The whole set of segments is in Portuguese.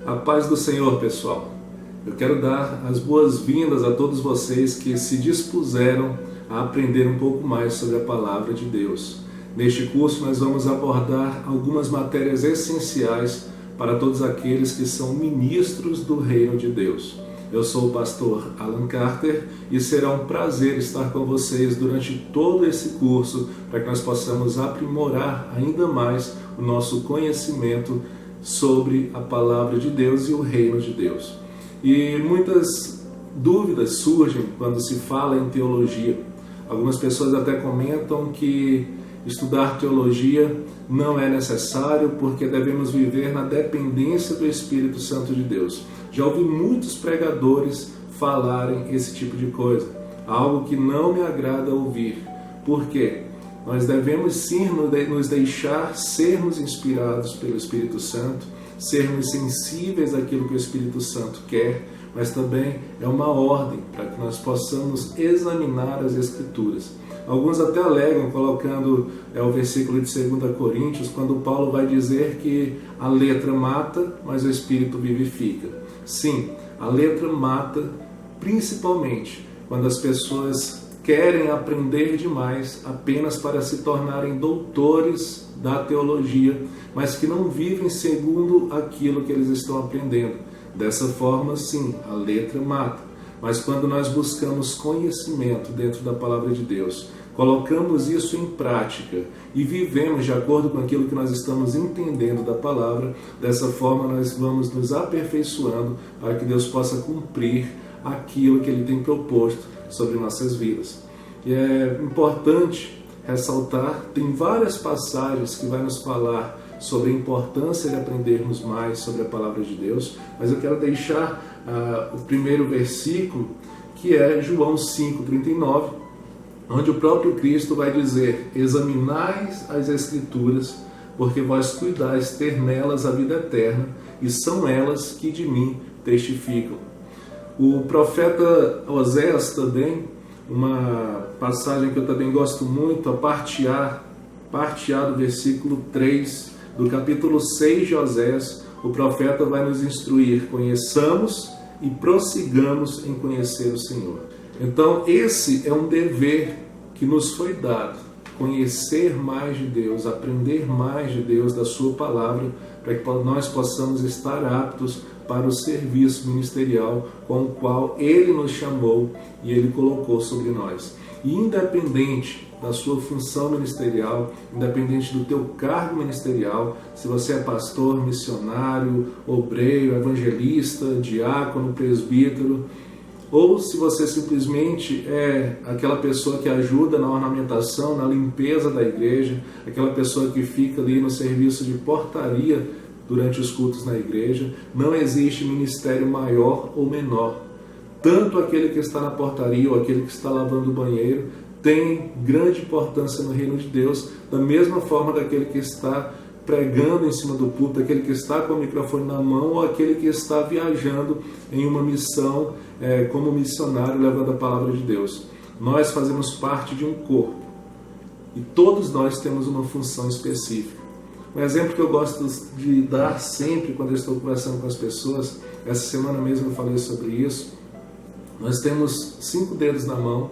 A paz do Senhor, pessoal. Eu quero dar as boas-vindas a todos vocês que se dispuseram a aprender um pouco mais sobre a Palavra de Deus. Neste curso nós vamos abordar algumas matérias essenciais para todos aqueles que são ministros do Reino de Deus. Eu sou o pastor Alan Carter e será um prazer estar com vocês durante todo esse curso para que nós possamos aprimorar ainda mais o nosso conhecimento sobre a Palavra de Deus e o Reino de Deus. E muitas dúvidas surgem quando se fala em teologia. Algumas pessoas até comentam que estudar teologia não é necessário porque devemos viver na dependência do Espírito Santo de Deus. Já ouvi muitos pregadores falarem esse tipo de coisa, algo que não me agrada ouvir. Por quê? Nós devemos sim nos deixar sermos inspirados pelo Espírito Santo, sermos sensíveis àquilo que o Espírito Santo quer, mas também é uma ordem para que nós possamos examinar as Escrituras. Alguns até alegam, colocando o versículo de 2 Coríntios, quando Paulo vai dizer que a letra mata, mas o Espírito vivifica. Sim, a letra mata, principalmente quando as pessoas querem aprender demais apenas para se tornarem doutores da teologia, mas que não vivem segundo aquilo que eles estão aprendendo. Dessa forma, sim, a letra mata. Mas quando nós buscamos conhecimento dentro da Palavra de Deus, colocamos isso em prática e vivemos de acordo com aquilo que nós estamos entendendo da Palavra, dessa forma nós vamos nos aperfeiçoando para que Deus possa cumprir aquilo que Ele tem proposto sobre nossas vidas. E é importante ressaltar, tem várias passagens que vai nos falar sobre a importância de aprendermos mais sobre a Palavra de Deus, mas eu quero deixar o primeiro versículo, que é João 5,39, onde o próprio Cristo vai dizer: examinai as Escrituras, porque vós cuidais ter nelas a vida eterna, e são elas que de mim testificam. O profeta Oséias também, uma passagem que eu também gosto muito, a partear do versículo 3 do capítulo 6 de Oséias, o profeta vai nos instruir: conheçamos e prossigamos em conhecer o Senhor. Então esse é um dever que nos foi dado, conhecer mais de Deus, aprender mais de Deus, da sua palavra, para que nós possamos estar aptos para o serviço ministerial com o qual Ele nos chamou e Ele colocou sobre nós. E independente da sua função ministerial, independente do teu cargo ministerial, se você é pastor, missionário, obreiro, evangelista, diácono, presbítero, ou se você simplesmente é aquela pessoa que ajuda na ornamentação, na limpeza da igreja, aquela pessoa que fica ali no serviço de portaria durante os cultos na igreja, não existe ministério maior ou menor. Tanto aquele que está na portaria ou aquele que está lavando o banheiro tem grande importância no reino de Deus, da mesma forma daquele que está pregando em cima do púlpito, aquele que está com o microfone na mão ou aquele que está viajando em uma missão como missionário levando a palavra de Deus. Nós fazemos parte de um corpo e todos nós temos uma função específica. Um exemplo que eu gosto de dar sempre quando eu estou conversando com as pessoas, essa semana mesmo eu falei sobre isso. Nós temos 5 dedos na mão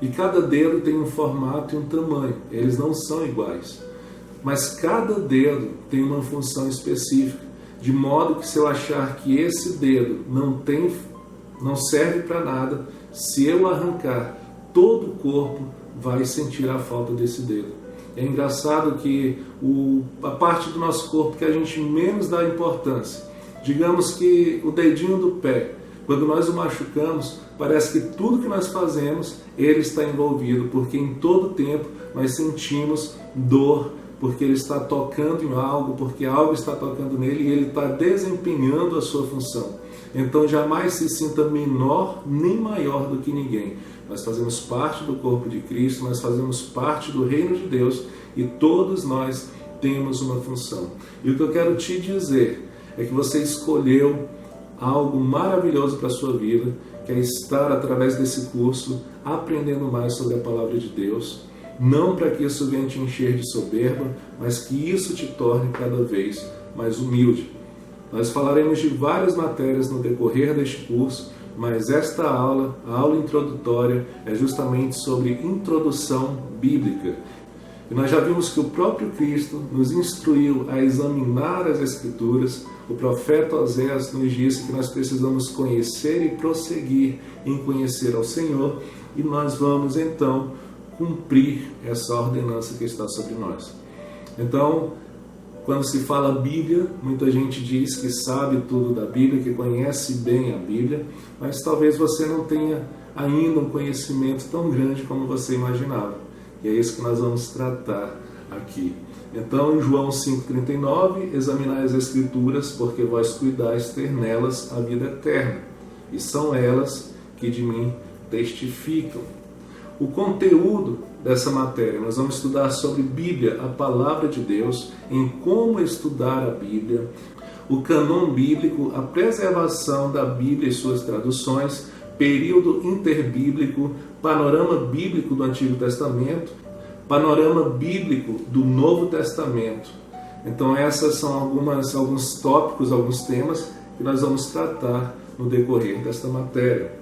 e cada dedo tem um formato e um tamanho, eles não são iguais. Mas cada dedo tem uma função específica, de modo que se eu achar que esse dedo não serve para nada, se eu arrancar, todo o corpo vai sentir a falta desse dedo. É engraçado que a parte do nosso corpo que a gente menos dá importância, digamos que o dedinho do pé, quando nós o machucamos, parece que tudo que nós fazemos, ele está envolvido, porque em todo tempo nós sentimos dor, porque ele está tocando em algo, porque algo está tocando nele e ele está desempenhando a sua função. Então jamais se sinta menor nem maior do que ninguém. Nós fazemos parte do corpo de Cristo, nós fazemos parte do reino de Deus e todos nós temos uma função. E o que eu quero te dizer é que você escolheu algo maravilhoso para a sua vida, que é estar através desse curso aprendendo mais sobre a palavra de Deus, não para que isso venha te encher de soberba, mas que isso te torne cada vez mais humilde. Nós falaremos de várias matérias no decorrer deste curso, mas esta aula, a aula introdutória, é justamente sobre introdução bíblica. E nós já vimos que o próprio Cristo nos instruiu a examinar as Escrituras. O profeta Oséias nos disse que nós precisamos conhecer e prosseguir em conhecer ao Senhor, e nós vamos então cumprir essa ordenança que está sobre nós. Então, quando se fala Bíblia, muita gente diz que sabe tudo da Bíblia, que conhece bem a Bíblia, mas talvez você não tenha ainda um conhecimento tão grande como você imaginava. E é isso que nós vamos tratar aqui. Então, em João 5,39, examinai as Escrituras, porque vós cuidais ter nelas a vida eterna, e são elas que de mim testificam. O conteúdo dessa matéria, nós vamos estudar sobre Bíblia, a Palavra de Deus, em como estudar a Bíblia, o cânon bíblico, a preservação da Bíblia e suas traduções, período interbíblico, panorama bíblico do Antigo Testamento, panorama bíblico do Novo Testamento. Então essas são alguns tópicos, alguns temas que nós vamos tratar no decorrer desta matéria.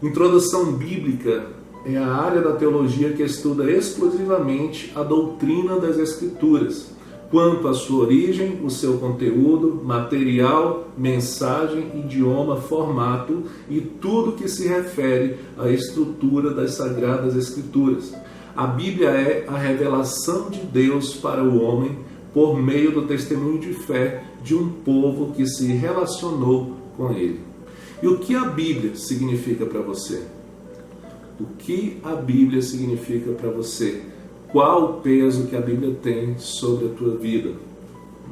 Introdução bíblica é a área da teologia que estuda exclusivamente a doutrina das Escrituras, quanto à sua origem, o seu conteúdo, material, mensagem, idioma, formato e tudo que se refere à estrutura das Sagradas Escrituras. A Bíblia é a revelação de Deus para o homem por meio do testemunho de fé de um povo que se relacionou com ele. E o que a Bíblia significa para você? O que a Bíblia significa para você? Qual o peso que a Bíblia tem sobre a tua vida?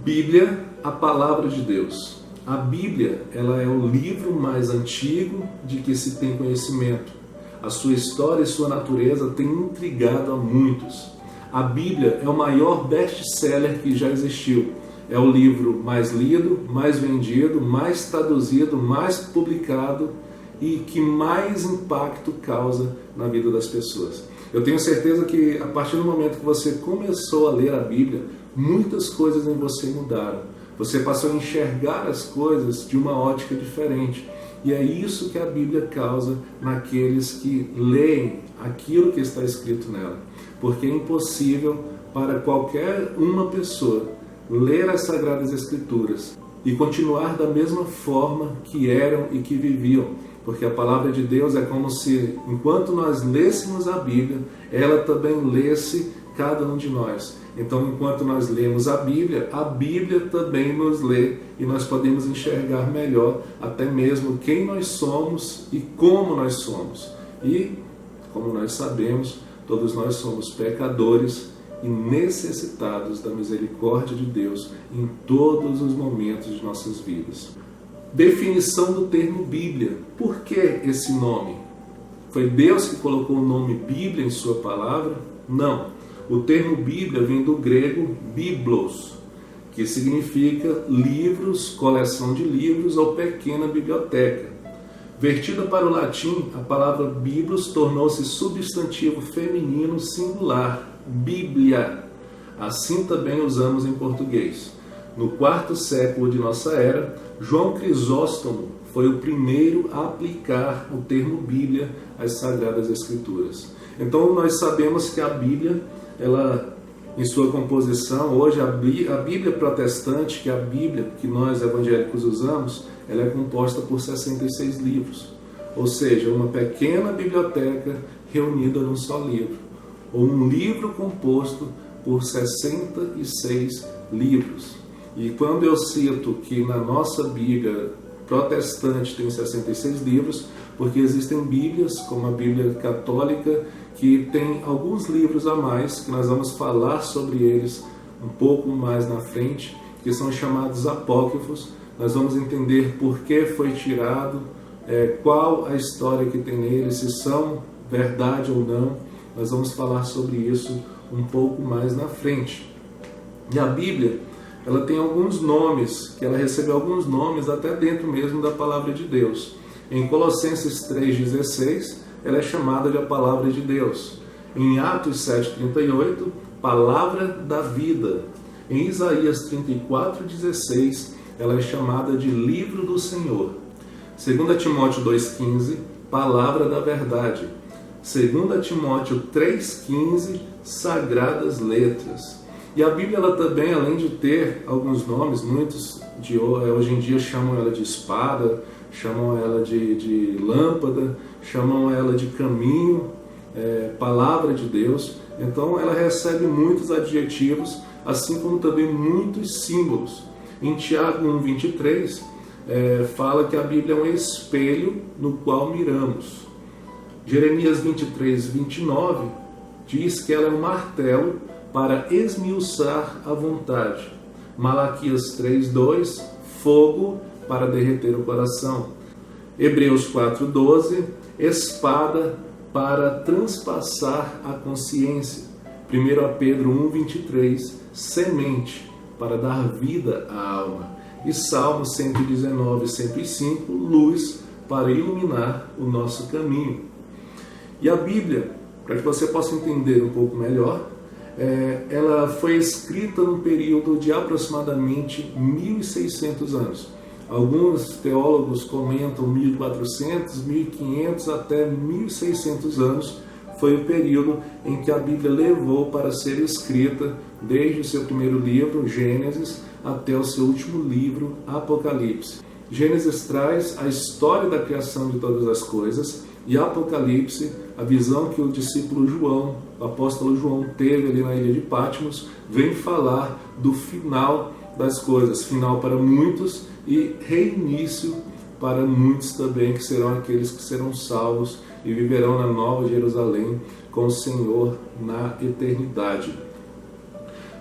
Bíblia, a palavra de Deus. A Bíblia, ela é o livro mais antigo de que se tem conhecimento. A sua história e sua natureza têm intrigado a muitos. A Bíblia é o maior best-seller que já existiu. É o livro mais lido, mais vendido, mais traduzido, mais publicado e que mais impacto causa na vida das pessoas. Eu tenho certeza que a partir do momento que você começou a ler a Bíblia, muitas coisas em você mudaram. Você passou a enxergar as coisas de uma ótica diferente. E é isso que a Bíblia causa naqueles que leem aquilo que está escrito nela. Porque é impossível para qualquer uma pessoa ler as Sagradas Escrituras e continuar da mesma forma que eram e que viviam. Porque a palavra de Deus é como se, enquanto nós lêssemos a Bíblia, ela também lesse cada um de nós. Então, enquanto nós lemos a Bíblia também nos lê e nós podemos enxergar melhor até mesmo quem nós somos e como nós somos. E, como nós sabemos, todos nós somos pecadores e necessitados da misericórdia de Deus em todos os momentos de nossas vidas. Definição do termo Bíblia. Por que esse nome? Foi Deus que colocou o nome Bíblia em sua palavra? Não. O termo Bíblia vem do grego biblos, que significa livros, coleção de livros ou pequena biblioteca. Vertida para o latim, a palavra biblos tornou-se substantivo feminino singular, Bíblia. Assim também usamos em português. No 4º século de nossa era, João Crisóstomo foi o primeiro a aplicar o termo Bíblia às Sagradas Escrituras. Então nós sabemos que a Bíblia, ela, em sua composição, hoje a Bíblia protestante, que é a Bíblia que nós evangélicos usamos, ela é composta por 66 livros. Ou seja, uma pequena biblioteca reunida num só livro. Ou um livro composto por 66 livros. E quando eu cito que na nossa Bíblia protestante tem 66 livros, porque existem Bíblias, como a Bíblia católica, que tem alguns livros a mais, que nós vamos falar sobre eles um pouco mais na frente, que são chamados apócrifos. Nós vamos entender por que foi tirado, qual a história que tem neles, se são verdade ou não. Nós vamos falar sobre isso um pouco mais na frente. E a Bíblia, ela tem alguns nomes, que ela recebeu alguns nomes até dentro mesmo da Palavra de Deus. Em Colossenses 3,16, ela é chamada de a Palavra de Deus. Em Atos 7,38, Palavra da Vida. Em Isaías 34,16, ela é chamada de Livro do Senhor. 2 Timóteo 2,15, Palavra da Verdade. 2 Timóteo 3,15, Sagradas Letras. E a Bíblia ela também, além de ter alguns nomes, muitos hoje em dia chamam ela de espada, chamam ela de lâmpada, chamam ela de caminho, palavra de Deus. Então ela recebe muitos adjetivos, assim como também muitos símbolos. Em Tiago 1,23, fala que a Bíblia é um espelho no qual miramos. Jeremias 23:29 diz que ela é um martelo para esmiuçar a vontade. Malaquias 3:2, fogo para derreter o coração. Hebreus 4:12, espada para transpassar a consciência. 1 Pedro 1:23, semente para dar vida à alma. E Salmo 119:105, luz para iluminar o nosso caminho. E a Bíblia, para que você possa entender um pouco melhor, ela foi escrita num período de aproximadamente 1.600 anos. Alguns teólogos comentam 1.400, 1.500 até 1.600 anos foi o período em que a Bíblia levou para ser escrita, desde o seu primeiro livro, Gênesis, até o seu último livro, Apocalipse. Gênesis traz a história da criação de todas as coisas, e Apocalipse, a visão que o discípulo João, o apóstolo João, teve ali na ilha de Patmos, vem falar do final das coisas, final para muitos e reinício para muitos também, que serão aqueles que serão salvos e viverão na Nova Jerusalém com o Senhor na eternidade.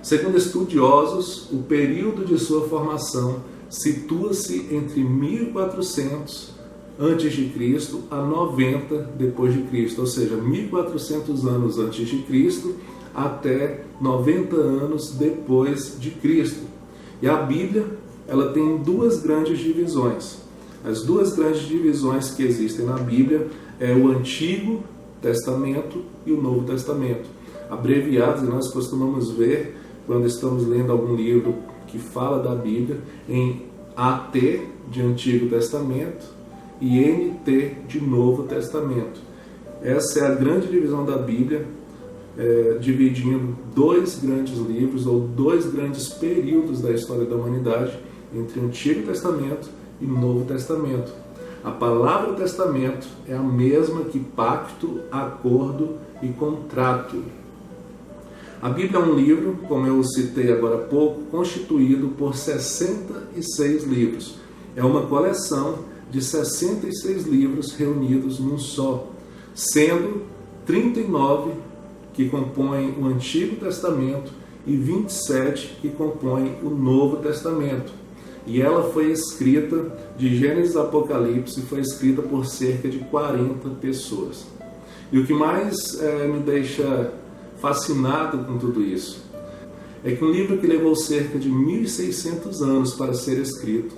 Segundo estudiosos, o período de sua formação situa-se entre 1400 antes de Cristo a 90 depois de Cristo, ou seja, 1400 anos antes de Cristo até 90 anos depois de Cristo. E a Bíblia, ela tem duas grandes divisões. As duas grandes divisões que existem na Bíblia é o Antigo Testamento e o Novo Testamento. Abreviados, nós costumamos ver quando estamos lendo algum livro que fala da Bíblia em AT de Antigo Testamento e NT de Novo Testamento. Essa é a grande divisão da Bíblia, dividindo dois grandes livros ou dois grandes períodos da história da humanidade entre o Antigo Testamento e o Novo Testamento. A palavra testamento é a mesma que pacto, acordo e contrato. A Bíblia é um livro, como eu citei agora há pouco, constituído por 66 livros. É uma coleção de 66 livros reunidos num só, sendo 39 que compõem o Antigo Testamento e 27 que compõem o Novo Testamento. E ela foi escrita, de Gênesis a Apocalipse, foi escrita por cerca de 40 pessoas. E o que mais me deixa fascinado com tudo isso é que um livro que levou cerca de 1.600 anos para ser escrito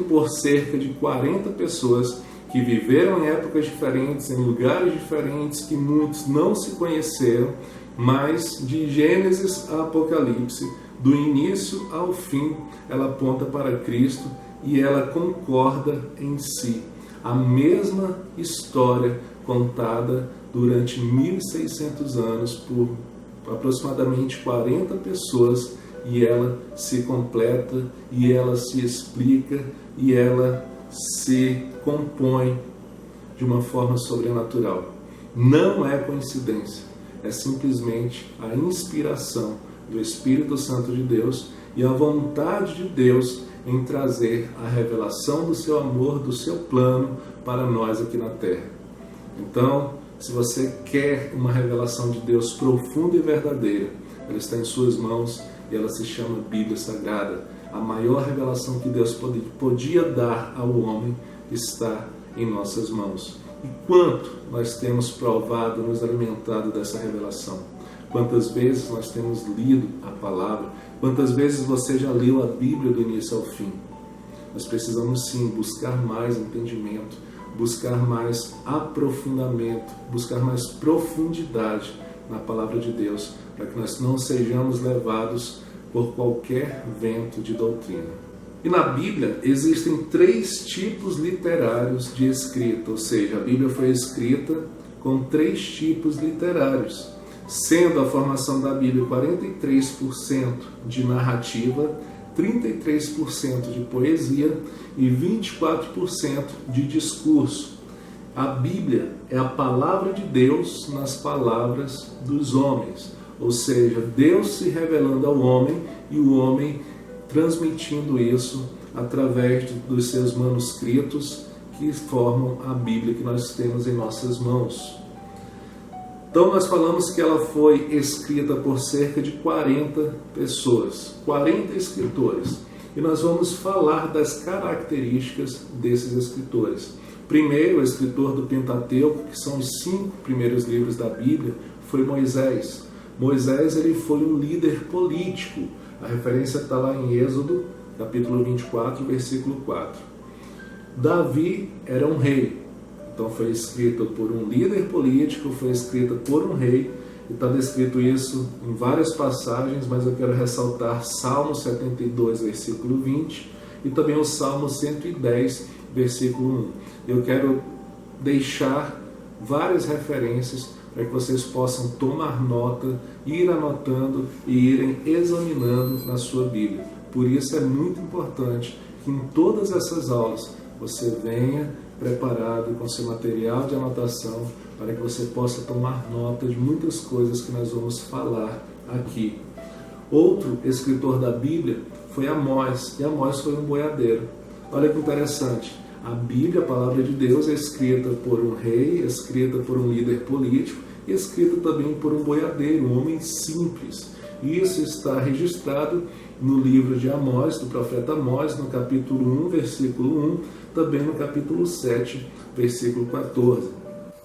por cerca de 40 pessoas que viveram em épocas diferentes, em lugares diferentes, que muitos não se conheceram, mas de Gênesis a Apocalipse, do início ao fim, ela aponta para Cristo e ela concorda em si. A mesma história contada durante 1.600 anos por aproximadamente 40 pessoas, e ela se completa, e ela se explica, e ela se compõe de uma forma sobrenatural. Não é coincidência, é simplesmente a inspiração do Espírito Santo de Deus e a vontade de Deus em trazer a revelação do seu amor, do seu plano para nós aqui na Terra. Então, se você quer uma revelação de Deus profunda e verdadeira, ela está em suas mãos e ela se chama Bíblia Sagrada. A maior revelação que Deus podia dar ao homem está em nossas mãos. E quanto nós temos provado, nos alimentado dessa revelação? Quantas vezes nós temos lido a palavra? Quantas vezes você já leu a Bíblia do início ao fim? Nós precisamos sim buscar mais entendimento, buscar mais aprofundamento, buscar mais profundidade na palavra de Deus, para que nós não sejamos levados por qualquer vento de doutrina. E na Bíblia existem 3 tipos literários de escrita, ou seja, a Bíblia foi escrita com 3 tipos literários, sendo a formação da Bíblia 43% de narrativa, 33% de poesia e 24% de discurso. A Bíblia é a palavra de Deus nas palavras dos homens, ou seja, Deus se revelando ao homem e o homem transmitindo isso através dos seus manuscritos que formam a Bíblia que nós temos em nossas mãos. Então nós falamos que ela foi escrita por cerca de 40 pessoas, 40 escritores. E nós vamos falar das características desses escritores. Primeiro, o escritor do Pentateuco, que são os 5 primeiros livros da Bíblia, foi Moisés. Moisés ele foi um líder político. A referência está lá em Êxodo, capítulo 24, versículo 4. Davi era um rei. Então foi escrito por um líder político, foi escrito por um rei. E está descrito isso em várias passagens, mas eu quero ressaltar Salmo 72, versículo 20, e também o Salmo 110, versículo 1. Eu quero deixar várias referências para que vocês possam tomar nota, ir anotando e irem examinando na sua Bíblia. Por isso é muito importante que em todas essas aulas você venha preparado com seu material de anotação para que você possa tomar nota de muitas coisas que nós vamos falar aqui. Outro escritor da Bíblia foi Amós, e Amós foi um boiadeiro. Olha que interessante. A Bíblia, a palavra de Deus, é escrita por um rei, é escrita por um líder político e é escrita também por um boiadeiro, um homem simples. E isso está registrado no livro de Amós, do profeta Amós, no capítulo 1, versículo 1, também no capítulo 7, versículo 14.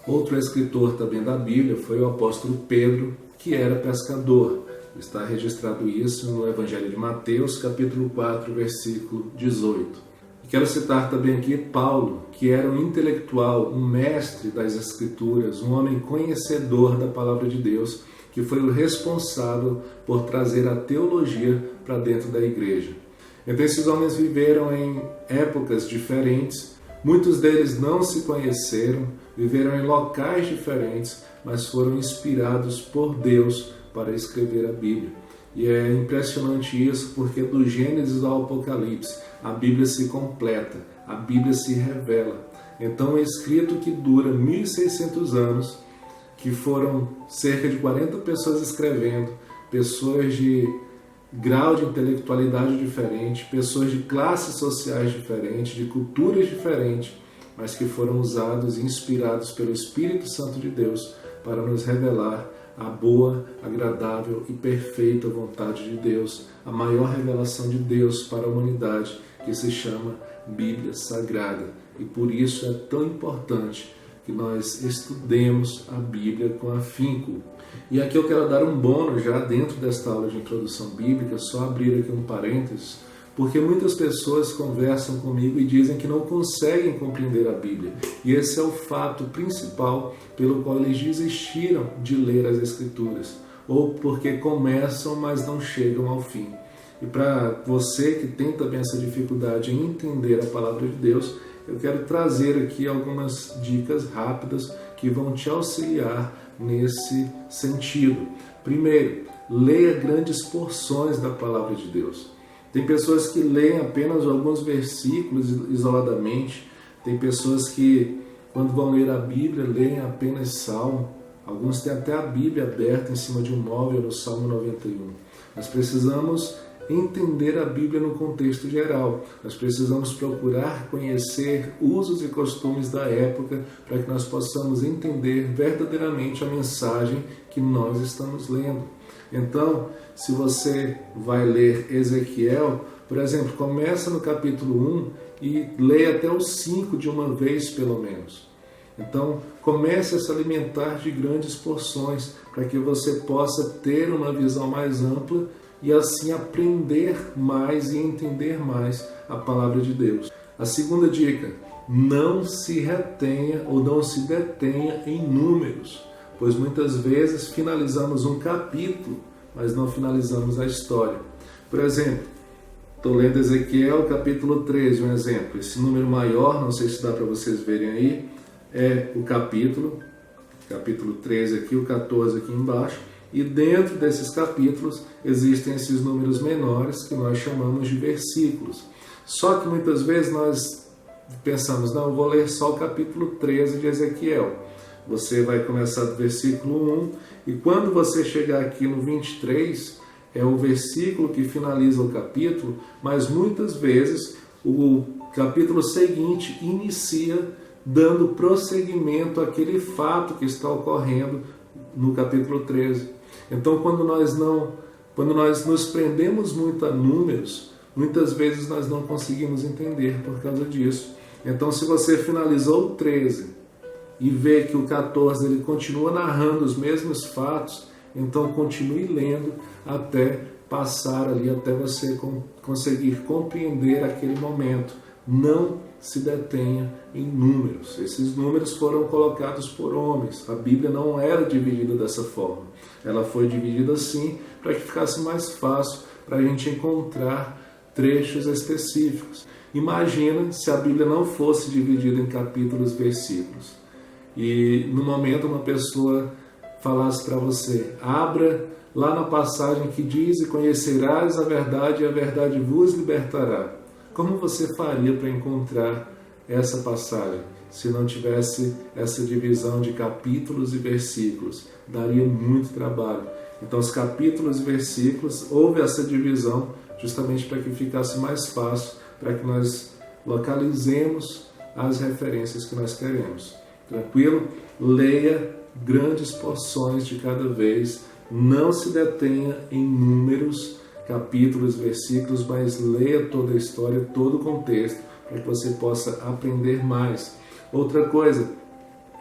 Outro escritor também da Bíblia foi o apóstolo Pedro, que era pescador. Está registrado isso no Evangelho de Mateus, capítulo 4, versículo 18. Quero citar também aqui Paulo, que era um intelectual, um mestre das Escrituras, um homem conhecedor da palavra de Deus, que foi o responsável por trazer a teologia para dentro da igreja. Então esses homens viveram em épocas diferentes, muitos deles não se conheceram, viveram em locais diferentes, mas foram inspirados por Deus para escrever a Bíblia. E é impressionante isso, porque do Gênesis ao Apocalipse, a Bíblia se completa, a Bíblia se revela. Então, é escrito que dura 1.600 anos, que foram cerca de 40 pessoas escrevendo, pessoas de grau de intelectualidade diferente, pessoas de classes sociais diferentes, de culturas diferentes, mas que foram usados e inspirados pelo Espírito Santo de Deus para nos revelar a boa, agradável e perfeita vontade de Deus, a maior revelação de Deus para a humanidade, que se chama Bíblia Sagrada. E por isso é tão importante que nós estudemos a Bíblia com afinco. E aqui eu quero dar um bônus já dentro desta aula de introdução bíblica, só abrir aqui um parênteses, porque muitas pessoas conversam comigo e dizem que não conseguem compreender a Bíblia. E esse é o fato principal pelo qual eles desistiram de ler as Escrituras, ou porque começam, mas não chegam ao fim. E para você que tem também essa dificuldade em entender a palavra de Deus, eu quero trazer aqui algumas dicas rápidas que vão te auxiliar nesse sentido. Primeiro, leia grandes porções da palavra de Deus. Tem pessoas que leem apenas alguns versículos isoladamente. Tem pessoas que, quando vão ler a Bíblia, leem apenas Salmo. Alguns têm até a Bíblia aberta em cima de um móvel no Salmo 91. Nós precisamos entender a Bíblia no contexto geral. Nós precisamos procurar conhecer usos e costumes da época para que nós possamos entender verdadeiramente a mensagem que nós estamos lendo. Então, se você vai ler Ezequiel, por exemplo, começa no capítulo 1 e leia até o 5 de uma vez, pelo menos. Então, comece a se alimentar de grandes porções para que você possa ter uma visão mais ampla e assim aprender mais e entender mais a palavra de Deus. A segunda dica, não se retenha ou não se detenha em números, pois muitas vezes finalizamos um capítulo, mas não finalizamos a história. Por exemplo, Estou lendo Ezequiel, capítulo 13, um exemplo. Esse número maior, não sei se dá para vocês verem aí, é o capítulo 13 aqui, o 14 aqui embaixo. E dentro desses capítulos existem esses números menores que nós chamamos de versículos. Só que muitas vezes nós pensamos, não, eu vou ler só o capítulo 13 de Ezequiel. Você vai começar do versículo 1 e quando você chegar aqui no 23, é o versículo que finaliza o capítulo, mas muitas vezes o capítulo seguinte inicia dando prosseguimento àquele fato que está ocorrendo no capítulo 13. Então, quando nós nos prendemos muito a números, muitas vezes nós não conseguimos entender por causa disso. Então, se você finalizou o 13 e vê que o 14 ele continua narrando os mesmos fatos, então continue lendo até passar ali, até você conseguir compreender aquele momento. Não se detenha em números. Esses números foram colocados por homens. A Bíblia não era dividida dessa forma. Ela foi dividida assim para que ficasse mais fácil para a gente encontrar trechos específicos. Imagina se a Bíblia não fosse dividida em capítulos e versículos. E no momento uma pessoa falasse para você, abra lá na passagem que diz, e conhecerás a verdade, e a verdade vos libertará. Como você faria para encontrar essa passagem se não tivesse essa divisão de capítulos e versículos? Daria muito trabalho. Então, os capítulos e versículos, houve essa divisão justamente para que ficasse mais fácil, para que nós localizemos as referências que nós queremos. Tranquilo? Leia grandes porções de cada vez, não se detenha em números, capítulos, versículos, mas leia toda a história, todo o contexto, para que você possa aprender mais. Outra coisa,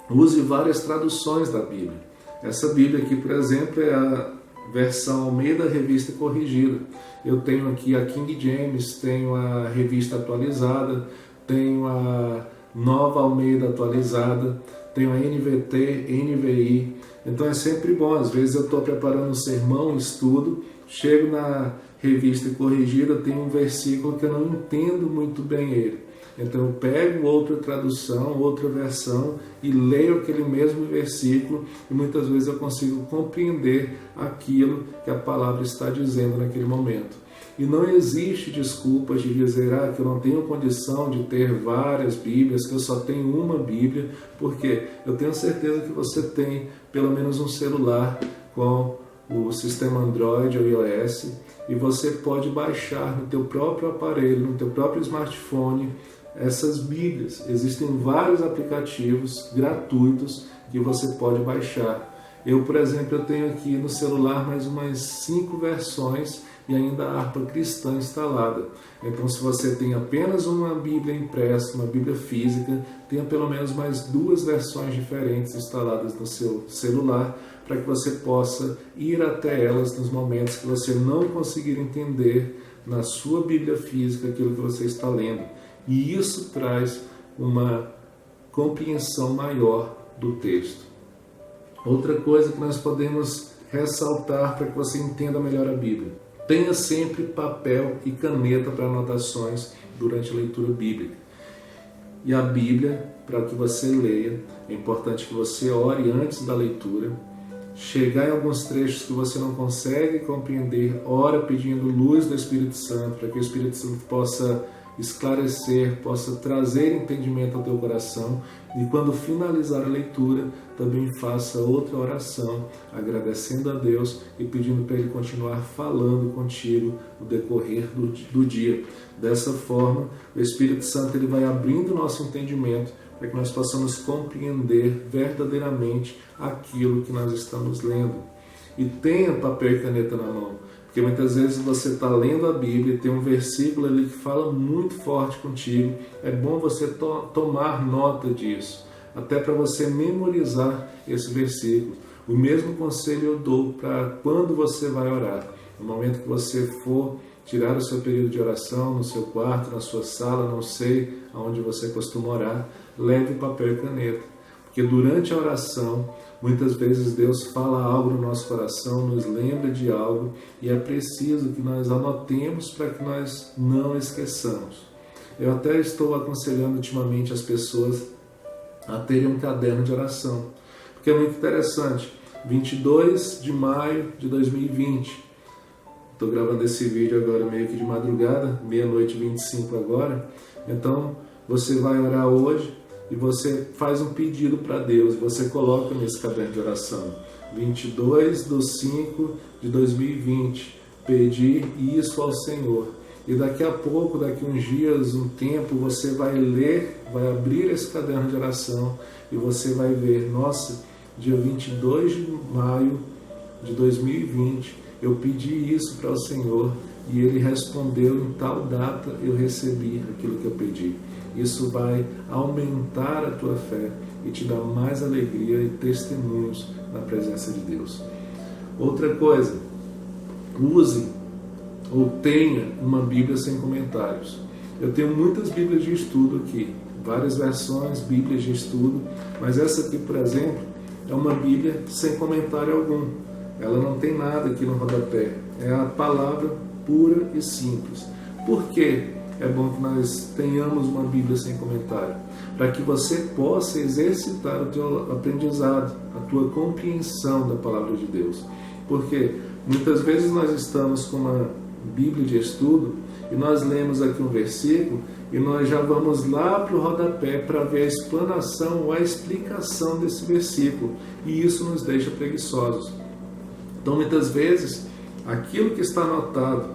use várias traduções da Bíblia. Essa Bíblia aqui, por exemplo, é a versão Almeida Revista Corrigida. Eu tenho aqui a King James, tenho a Revista Atualizada, tenho a Nova Almeida Atualizada, tenho a NVT, NVI. Então é sempre bom, às vezes eu estou preparando um sermão, um estudo, chego na Revista Corrigida, tem um versículo que eu não entendo muito bem ele. Então eu pego outra tradução, outra versão e leio aquele mesmo versículo e muitas vezes eu consigo compreender aquilo que a palavra está dizendo naquele momento. E não existe desculpas de dizer que eu não tenho condição de ter várias Bíblias, que eu só tenho uma Bíblia, porque eu tenho certeza que você tem pelo menos um celular com o sistema Android ou iOS e você pode baixar no teu próprio aparelho, no teu próprio smartphone, essas Bíblias. Existem vários aplicativos gratuitos que você pode baixar. Eu, por exemplo, eu tenho aqui no celular mais umas 5 versões e ainda a harpa cristã instalada. Então, se você tem apenas uma Bíblia impressa, uma Bíblia física, tenha pelo menos mais 2 versões diferentes instaladas no seu celular, para que você possa ir até elas nos momentos que você não conseguir entender na sua Bíblia física aquilo que você está lendo. E isso traz uma compreensão maior do texto. Outra coisa que nós podemos ressaltar para que você entenda melhor a Bíblia. Tenha sempre papel e caneta para anotações durante a leitura bíblica. E a Bíblia, para que você leia, é importante que você ore antes da leitura. Chegar em alguns trechos que você não consegue compreender, ora pedindo luz do Espírito Santo, para que o Espírito Santo possa esclarecer, possa trazer entendimento ao teu coração. E quando finalizar a leitura, também faça outra oração, agradecendo a Deus e pedindo para Ele continuar falando contigo no decorrer do dia. Dessa forma, o Espírito Santo ele vai abrindo o nosso entendimento para que nós possamos compreender verdadeiramente aquilo que nós estamos lendo. E tenha papel e caneta na mão, porque muitas vezes você está lendo a Bíblia e tem um versículo ali que fala muito forte contigo. É bom você tomar nota disso, até para você memorizar esse versículo. O mesmo conselho eu dou para quando você vai orar. No momento que você for tirar o seu período de oração, no seu quarto, na sua sala, não sei aonde você costuma orar, leve papel e caneta. porque durante a oração, muitas vezes Deus fala algo no nosso coração, nos lembra de algo, e é preciso que nós anotemos para que nós não esqueçamos. Eu até estou aconselhando ultimamente as pessoas a terem um caderno de oração, porque é muito interessante. 22 de maio de 2020, estou gravando esse vídeo agora meio que de madrugada, meia-noite 25 agora, então você vai orar hoje e você faz um pedido para Deus, você coloca nesse caderno de oração, 22/5 de 2020, pedir isso ao Senhor. E daqui a pouco, daqui uns dias, um tempo, você vai ler, vai abrir esse caderno de oração e você vai ver, nossa, dia 22 de maio de 2020, eu pedi isso para o Senhor e Ele respondeu em tal data, eu recebi aquilo que eu pedi. Isso vai aumentar a tua fé e te dar mais alegria e testemunhos na presença de Deus. Outra coisa, use ou tenha uma Bíblia sem comentários. Eu tenho muitas Bíblias de estudo aqui, várias versões, Bíblias de estudo, mas essa aqui, por exemplo, é uma Bíblia sem comentário algum. Ela não tem nada aqui no rodapé. É a palavra pura e simples. Por que é bom que nós tenhamos uma Bíblia sem comentário? Para que você possa exercitar o teu aprendizado, a tua compreensão da palavra de Deus. Porque muitas vezes nós estamos com uma Bíblia de estudo e nós lemos aqui um versículo e nós já vamos lá para o rodapé para ver a explanação ou a explicação desse versículo, e isso nos deixa preguiçosos. Então muitas vezes aquilo que está anotado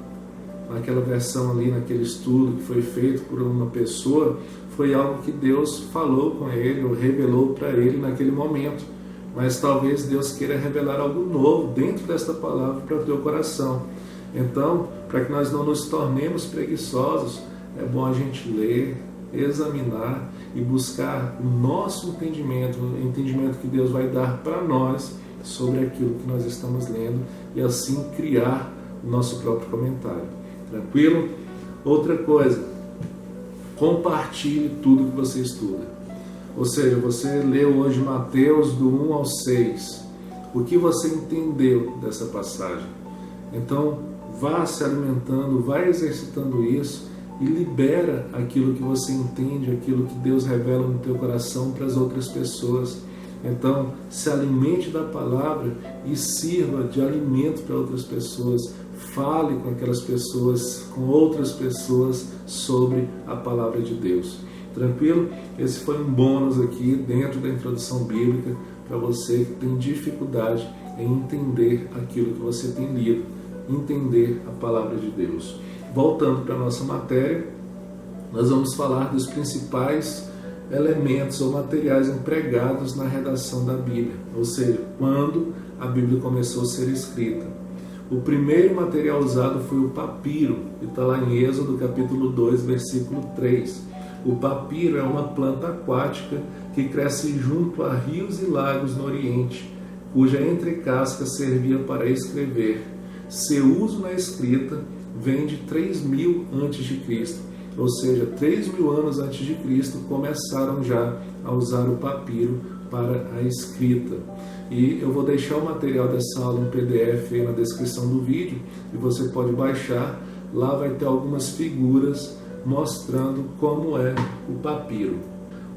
naquela versão ali, naquele estudo que foi feito por uma pessoa, foi algo que Deus falou com ele ou revelou para ele naquele momento, mas talvez Deus queira revelar algo novo dentro desta palavra para o teu coração. Então, para que nós não nos tornemos preguiçosos, é bom a gente ler, examinar e buscar o nosso entendimento, o entendimento que Deus vai dar para nós sobre aquilo que nós estamos lendo e assim criar o nosso próprio comentário. Tranquilo? Outra coisa, compartilhe tudo que você estuda. Ou seja, você leu hoje Mateus do 1 ao 6. O que você entendeu dessa passagem? Então, vá se alimentando, vá exercitando isso e libera aquilo que você entende, aquilo que Deus revela no teu coração para as outras pessoas. Então, se alimente da palavra e sirva de alimento para outras pessoas. Fale com aquelas pessoas, com outras pessoas sobre a palavra de Deus. Tranquilo? Esse foi um bônus aqui dentro da introdução bíblica para você que tem dificuldade em entender aquilo que você tem lido, entender a palavra de Deus. Voltando para a nossa matéria, nós vamos falar dos principais elementos ou materiais empregados na redação da Bíblia, ou seja, quando a Bíblia começou a ser escrita. O primeiro material usado foi o papiro, que está lá em Êxodo capítulo 2, versículo 3. O papiro é uma planta aquática que cresce junto a rios e lagos no Oriente, cuja entrecasca servia para escrever. Seu uso na escrita vem de 3000 a.C., ou seja, 3000 anos antes de Cristo começaram já a usar o papiro para a escrita. E eu vou deixar o material dessa aula em PDF aí na descrição do vídeo e você pode baixar. Lá vai ter algumas figuras mostrando como é o papiro.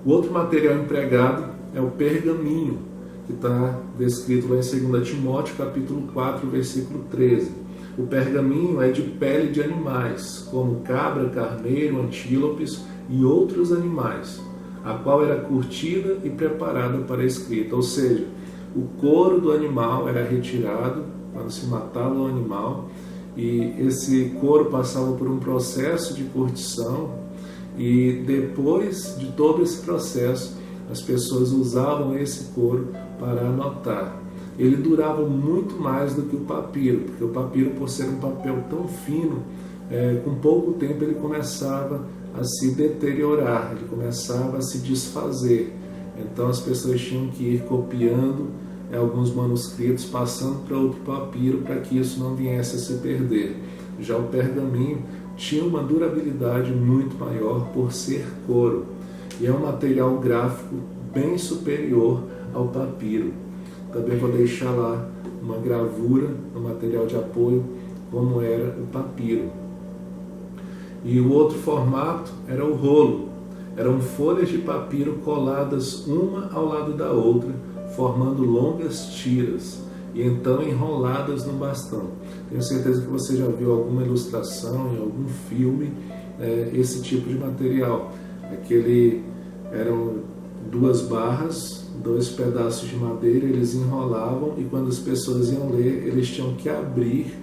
O outro material empregado é o pergaminho, que está descrito lá em 2 Timóteo, capítulo 4, versículo 13. O pergaminho é de pele de animais, como cabra, carneiro, antílopes e outros animais, a qual era curtida e preparada para a escrita. Ou seja, o couro do animal era retirado quando se matava o animal, e esse couro passava por um processo de curtição, e depois de todo esse processo, as pessoas usavam esse couro para anotar. Ele durava muito mais do que o papiro, porque o papiro, por ser um papel tão fino, com pouco tempo ele começava a se deteriorar, ele começava a se desfazer. Então as pessoas tinham que ir copiando alguns manuscritos, passando para outro papiro, para que isso não viesse a se perder. Já o pergaminho tinha uma durabilidade muito maior por ser couro, e é um material gráfico bem superior ao papiro. Também vou deixar lá uma gravura no material de apoio, como era o papiro. E o outro formato era o rolo. Eram folhas de papiro coladas uma ao lado da outra, formando longas tiras e então enroladas no bastão. Tenho certeza que você já viu alguma ilustração em algum filme, esse tipo de material. Eram duas barras, dois pedaços de madeira, eles enrolavam e quando as pessoas iam ler, eles tinham que abrir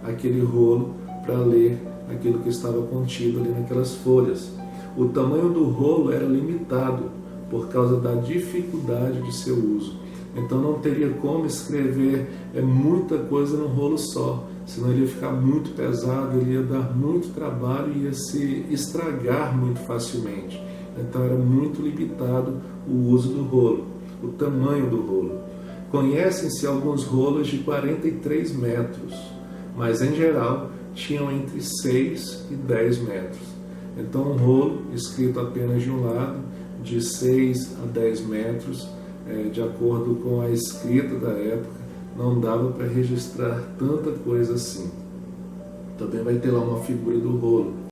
aquele rolo para ler aquilo que estava contido ali naquelas folhas. O tamanho do rolo era limitado por causa da dificuldade de seu uso. Então não teria como escrever muita coisa num rolo só, senão ele ia ficar muito pesado, ele ia dar muito trabalho e ia se estragar muito facilmente. Então era muito limitado o uso do rolo, o tamanho do rolo. Conhecem-se alguns rolos de 43 metros, mas em geral tinham entre 6 e 10 metros. Então um rolo escrito apenas de um lado, de 6 a 10 metros, de acordo com a escrita da época, não dava para registrar tanta coisa assim. Também vai ter lá uma figura do rolo.